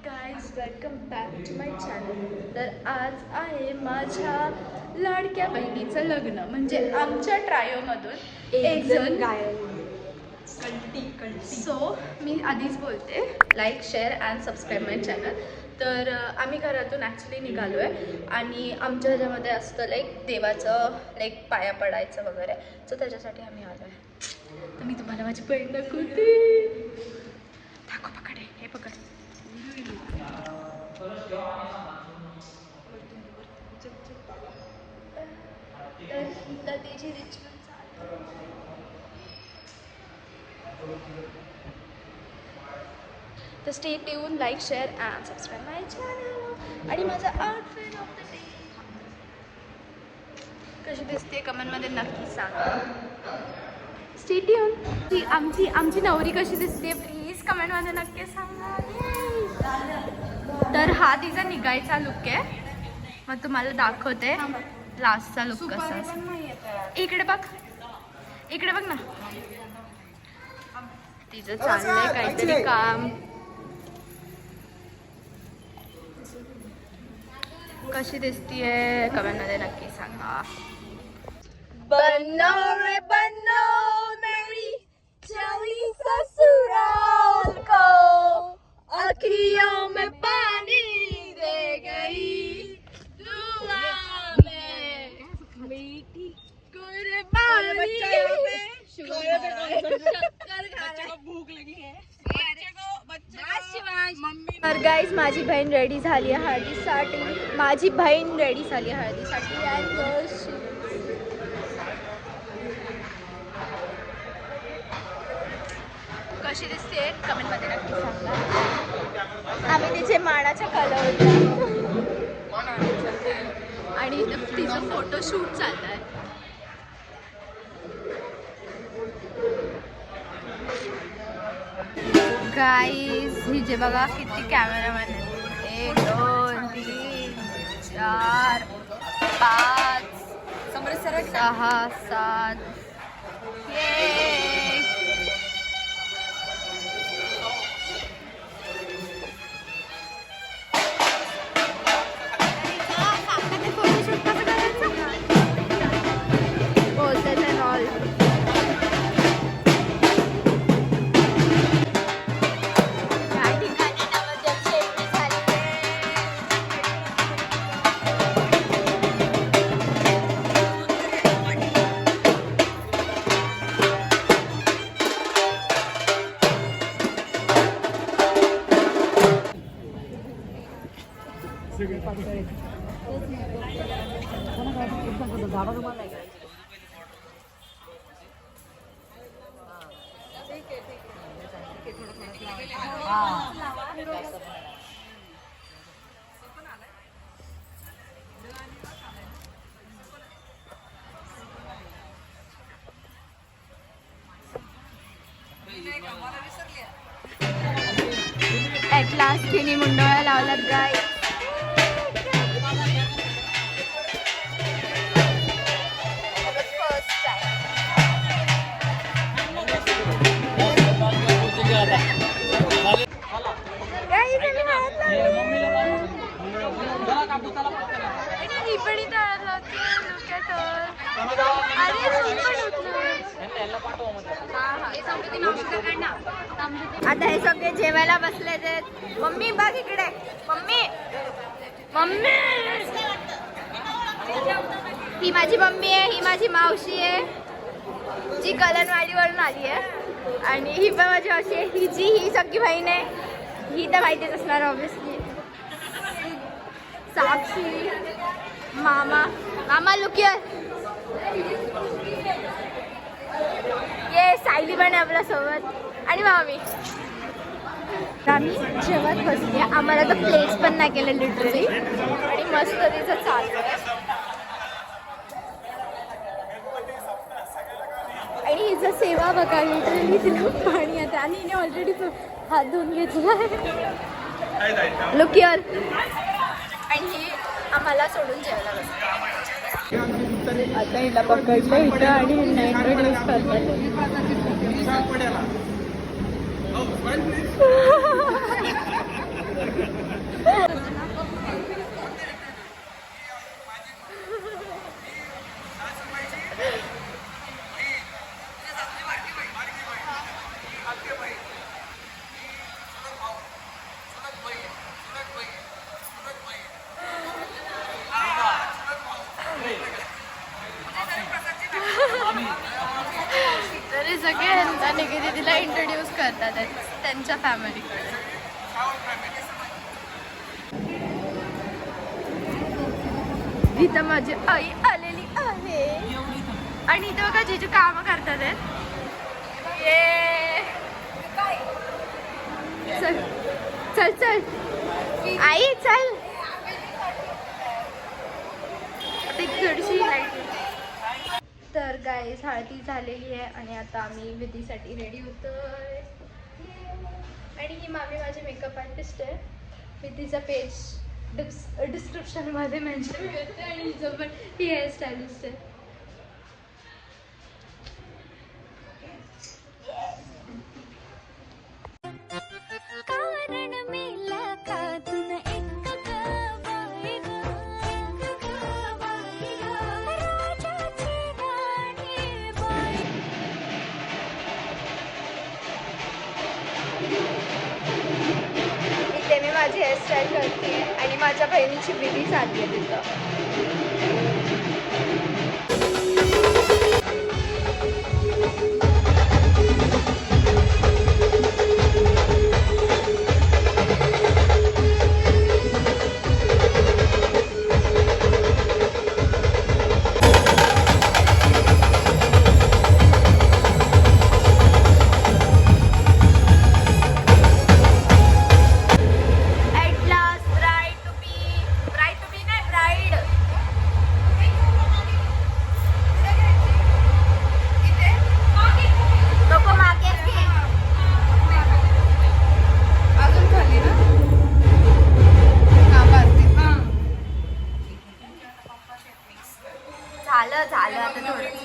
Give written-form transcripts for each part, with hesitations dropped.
Guys welcome back to my channel. तर आज आहे माझ्या लाडक्या बहिणीचं लग्न. म्हणजे आमच्या ट्रायोमधून एक जण सो मी आधीच बोलते, like share and subscribe my channel. तर आम्ही घरातून ॲक्च्युली निघालो आहे आणि आमच्या ह्याच्यामध्ये असतं लाईक देवाचं लाईक पाया पडायचं वगैरे. सो त्याच्यासाठी आम्ही आलो आहे. तर मी तुम्हाला माझी बहीण दाखवते. दाखव, पकडे, हे पकड. तर त्याची रिच्युअल चालू. तर stay tune, like share and subscribe my channel. आणि माझा आउटफिट ऑफ द डे कशी दिसते कमेंटमध्ये नक्की सांगा. Stay tune. आमची नवरी कशी दिसते प्लीज कमेंटमध्ये नक्की सांगा. तर हा तिचा निघायचा लुक आहे. मग तुम्हाला दाखवते लास्टचा लुक कसा. इकडे बघ, इकडे बघ ना. तिचं चाललंय काहीतरी काम. कशी दिसतीये कमेंटमध्ये नक्की सांगा. बनो रे बनो मेरी चली ससुराल को, अखियों में पानी दे गई, दुआ में मीठी कुर्बानी. भूख लगी है. तर गाईज माझी बहीण रेडी झाली आहे हळदीसाठी. माझी बहीण रेडी झाली आहे हळदीसाठी. कशी दिसते कमेंटमध्ये नक्की सांगा. आम्ही तिचे मानाच्या कलर आणि तिचं फोटोशूट चाललं आहे. गाईज ही जे बघा किती कॅमेरामॅन आहेत. 1 2 3 4 5 6 7. ॲट लास्ट तिने मुंडोळ्या लावल्यात गाय. आता हे सगळे जेवायला बसले ते. मम्मी बघ इकडे. मम्मी मम्मी ही माझी मम्मी आहे. ही माझी मावशी आहे जी कलनवाडीवरून आली आहे. आणि ही पण माझी मावशी आहे. ही सगळी बहीण आहे. ही तर माहितीच असणार ऑब्विसली. साक्षी मामा लुक हिअर. ये सायली पण आहे आपल्यासोबत आणि मामी. आम्ही जेवत बसली. आम्हाला तर प्लेस पण नाही केलं लिटरली. आणि मस्त तिचं चालू आहे. आणि हिचं सेवा बघा लिटरली. तिला पाणी येतं आणि हिने ऑलरेडी हात धुवून घेतला आहे. Look here. आणि ही आम्हाला सोडून जेवायला बसते. आता हिला पकडलं इथं आणि इंट्रोड्यूस करतात. दीदीला इंट्रोड्यूस करतात त्यांच्या फॅमिलीकडे. इथं माझी आई आलेली आहे आणि इथं बघा जिजू कामं करतात आहेत. चल चल चल आई चल. थोडीशी लाईट. तर गाईस हळदी झालेली आहे आणि आता आम्ही विधीसाठी रेडी होतोय. आणि ही मामी माझी मेकअप आर्टिस्ट आहे. विधीचा पेज डिस्क्रिप्शनमध्ये मेन्शन करते आणि हिचं पण ही हेअरस्टायलिस्ट आहे. इथे मी माझी हेअरस्टाईल करते आणि माझ्या बहिणीची विधी चालली आहे तिथं. झालं आता थोडं.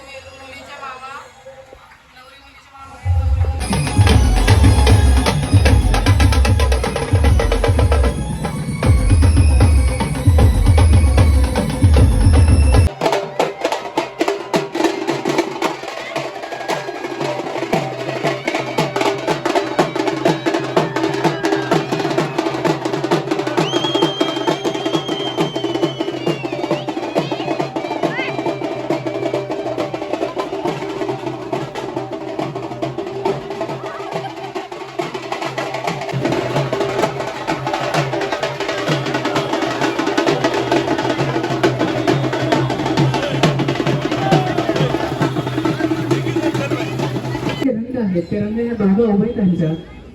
ते रंग बाबा उभे त्यांच्या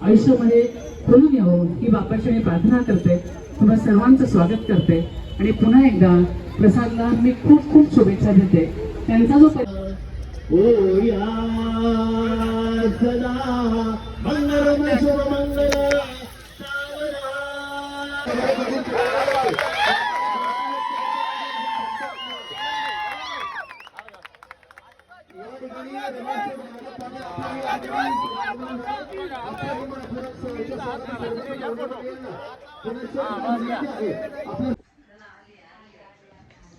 आयुष्यामध्ये खुलून यावं ही बापाची मी प्रार्थना करते. तुम्हा सर्वांचं स्वागत करते आणि पुन्हा एकदा प्रसादला मी खूप खूप शुभेच्छा देते. त्यांचा जो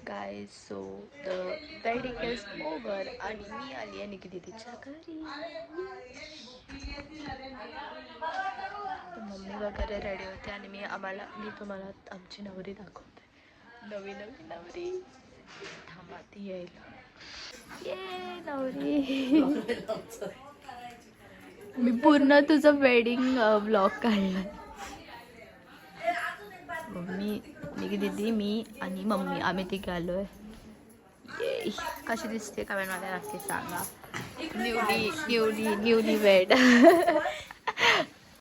Guys, so the wedding is over आणि मी आली आहे निकितीच्या घरी. मम्मी वगैरे रेडी होते आणि मी तुम्हाला आमची नवरी दाखवते. नवी नवरी थांबा ती येईल. ये नवरी. मी पूर्ण तुझं वेडिंग ब्लॉग काढला. मम्मी निकी दीदी मी आणि मम्मी आम्ही तिघे आलोय. ये कशी दिसते कमेंटमध्ये नक्की सांगा. Newly wed.